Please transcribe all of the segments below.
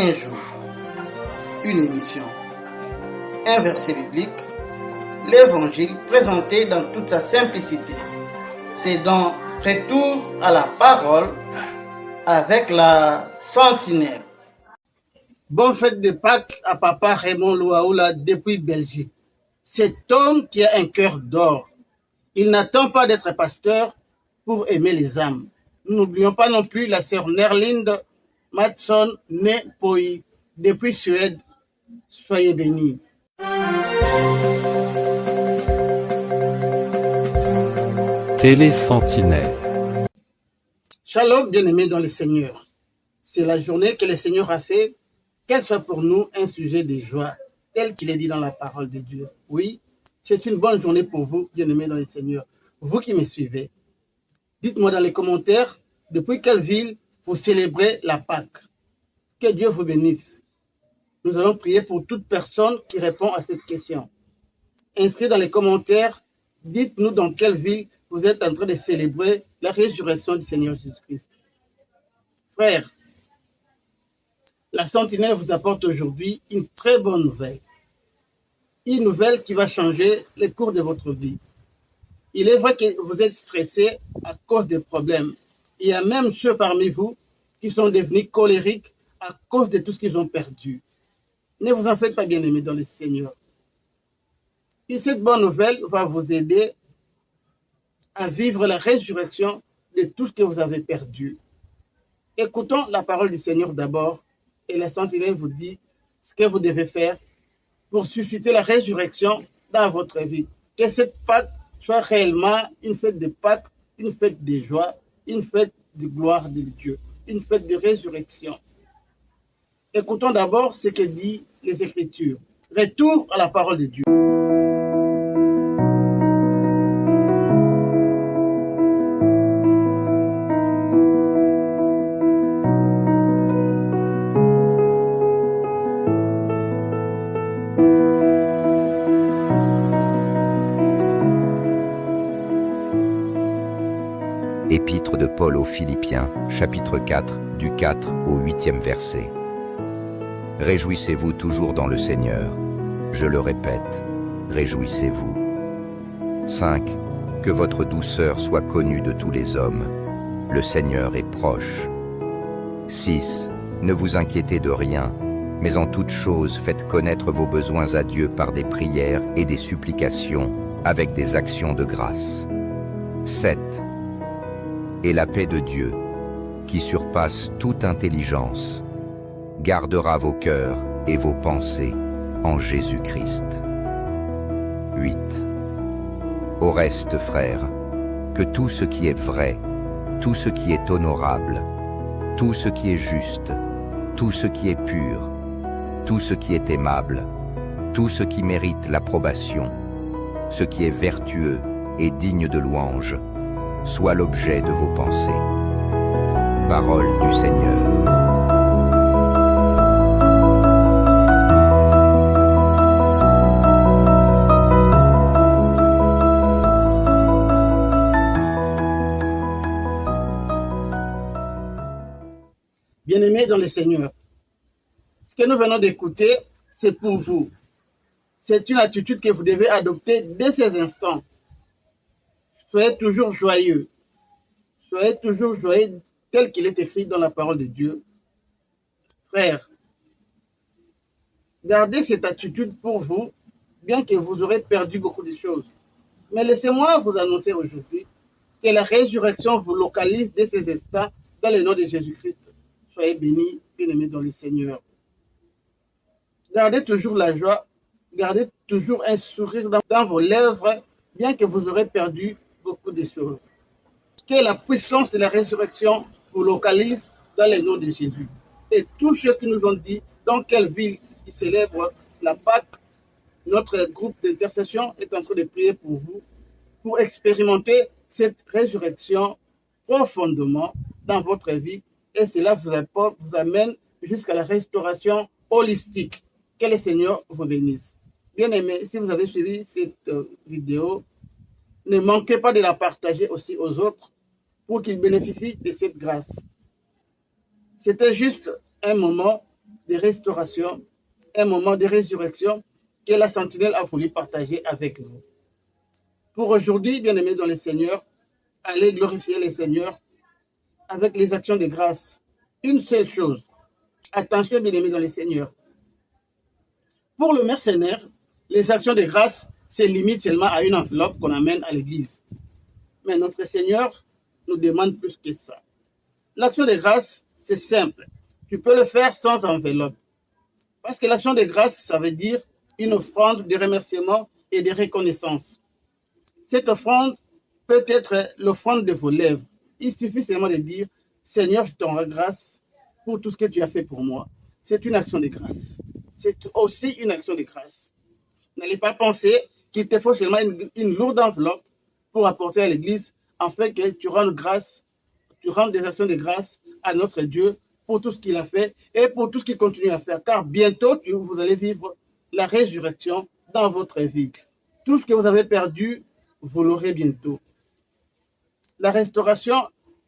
Un jour, une émission, un verset biblique, l'évangile présenté dans toute sa simplicité. C'est donc retour à la parole avec la sentinelle. Bonne fête de Pâques à papa Raymond Louaoula depuis Belgique. Cet homme qui a un cœur d'or. Il n'attend pas d'être pasteur pour aimer les âmes. Nous n'oublions pas non plus la sœur Nerlinde Matson Nepoi depuis Suède. Soyez bénis. Télé Sentinelle. Shalom, bien-aimés dans le Seigneur. C'est la journée que le Seigneur a fait, qu'elle soit pour nous un sujet de joie, tel qu'il est dit dans la parole de Dieu. Oui, c'est une bonne journée pour vous, bien-aimés dans le Seigneur. Vous qui me suivez, dites-moi dans les commentaires depuis quelle ville vous célébrez la Pâque. Que Dieu vous bénisse. Nous allons prier pour toute personne qui répond à cette question. Inscrivez dans les commentaires, dites-nous dans quelle ville vous êtes en train de célébrer la résurrection du Seigneur Jésus-Christ. Frères, la Sentinelle vous apporte aujourd'hui une très bonne nouvelle. Une nouvelle qui va changer le cours de votre vie. Il est vrai que vous êtes stressé à cause des problèmes. Il y a même ceux parmi vous qui sont devenus colériques à cause de tout ce qu'ils ont perdu. Ne vous en faites pas, bien-aimés dans le Seigneur. Et cette bonne nouvelle va vous aider à vivre la résurrection de tout ce que vous avez perdu. Écoutons la parole du Seigneur d'abord, et la Sentinelle vous dit ce que vous devez faire pour susciter la résurrection dans votre vie. Que cette Pâque soit réellement une fête de Pâques, une fête de joie, une fête de gloire de Dieu, une fête de résurrection. Écoutons d'abord ce que dit les Écritures. Retour à la parole de Dieu. Épître de Paul aux Philippiens, chapitre 4, du 4 au 8e verset. Réjouissez-vous toujours dans le Seigneur. Je le répète, réjouissez-vous. 5. Que votre douceur soit connue de tous les hommes. Le Seigneur est proche. 6. Ne vous inquiétez de rien, mais en toute chose faites connaître vos besoins à Dieu par des prières et des supplications, avec des actions de grâce. 7. Et la paix de Dieu, qui surpasse toute intelligence, gardera vos cœurs et vos pensées en Jésus-Christ. 8. Au reste, frères, que tout ce qui est vrai, tout ce qui est honorable, tout ce qui est juste, tout ce qui est pur, tout ce qui est aimable, tout ce qui mérite l'approbation, ce qui est vertueux et digne de louange, soit l'objet de vos pensées. Parole du Seigneur. Bien-aimés dans le Seigneur, ce que nous venons d'écouter, c'est pour vous. C'est une attitude que vous devez adopter dès ces instants. Soyez toujours joyeux. Soyez toujours joyeux tel qu'il est écrit dans la parole de Dieu. Frères, gardez cette attitude pour vous, bien que vous aurez perdu beaucoup de choses. Mais laissez-moi vous annoncer aujourd'hui que la résurrection vous localise dès ces instants dans le nom de Jésus-Christ. Soyez bénis, bien-aimés dans le Seigneur. Gardez toujours la joie, gardez toujours un sourire dans vos lèvres, bien que vous aurez perdu beaucoup de choses. Que la puissance de la résurrection vous localise dans le nom de Jésus. Et tous ceux qui nous ont dit dans quelle ville ils célèbrent la Pâque, notre groupe d'intercession est en train de prier pour vous, pour expérimenter cette résurrection profondément dans votre vie. Et cela vous amène jusqu'à la restauration holistique. Que le Seigneur vous bénisse. Bien-aimés, si vous avez suivi cette vidéo, ne manquez pas de la partager aussi aux autres pour qu'ils bénéficient de cette grâce. C'était juste un moment de restauration, un moment de résurrection que la sentinelle a voulu partager avec vous. Pour aujourd'hui, bien-aimés dans le Seigneur, allez glorifier le Seigneur avec les actions de grâce. Une seule chose. Attention, bien-aimés dans le Seigneur. Pour le mercenaire, les actions de grâce se limitent seulement à une enveloppe qu'on amène à l'église. Mais notre Seigneur nous demande plus que ça. L'action de grâce, c'est simple. Tu peux le faire sans enveloppe. Parce que l'action de grâce, ça veut dire une offrande de remerciement et de reconnaissance. Cette offrande peut être l'offrande de vos lèvres. Il suffit seulement de dire, Seigneur, je te rends grâce pour tout ce que tu as fait pour moi. C'est une action de grâce. C'est aussi une action de grâce. N'allez pas penser qu'il te faut seulement une lourde enveloppe pour apporter à l'église, afin que tu rendes grâce, tu rendes des actions de grâce à notre Dieu pour tout ce qu'il a fait et pour tout ce qu'il continue à faire. Car bientôt, vous allez vivre la résurrection dans votre vie. Tout ce que vous avez perdu, vous l'aurez bientôt. La restauration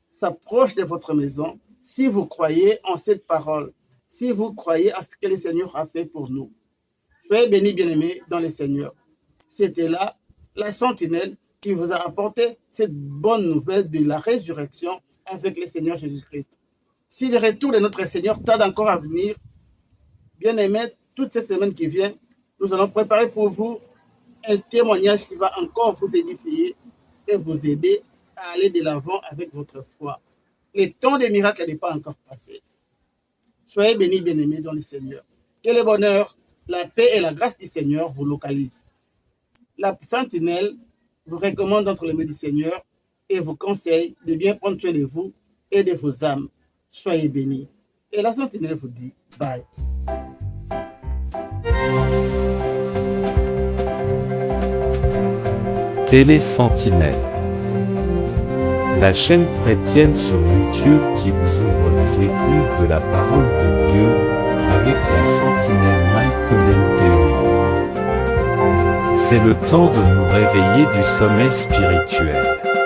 s'approche de votre maison si vous croyez en cette parole, si vous croyez à ce que le Seigneur a fait pour nous. Soyez bénis, bien-aimés, dans le Seigneur. C'était là la sentinelle qui vous a apporté cette bonne nouvelle de la résurrection avec le Seigneur Jésus-Christ. Si le retour de notre Seigneur tarde encore à venir, bien-aimés, toute cette semaine qui vient, nous allons préparer pour vous un témoignage qui va encore vous édifier et vous aider à aller de l'avant avec votre foi. Le temps des miracles n'est pas encore passé. Soyez bénis, bien-aimés, dans le Seigneur. Que le bonheur, la paix et la grâce du Seigneur vous localisent. La sentinelle vous recommande entre les mains du Seigneur et vous conseille de bien prendre soin de vous et de vos âmes. Soyez bénis. Et la sentinelle vous dit bye. Télé Sentinelle, la chaîne chrétienne sur YouTube qui vous ouvre les écluses de la parole de Dieu avec la sentinelle Michael Théorie. C'est le temps de nous réveiller du sommeil spirituel.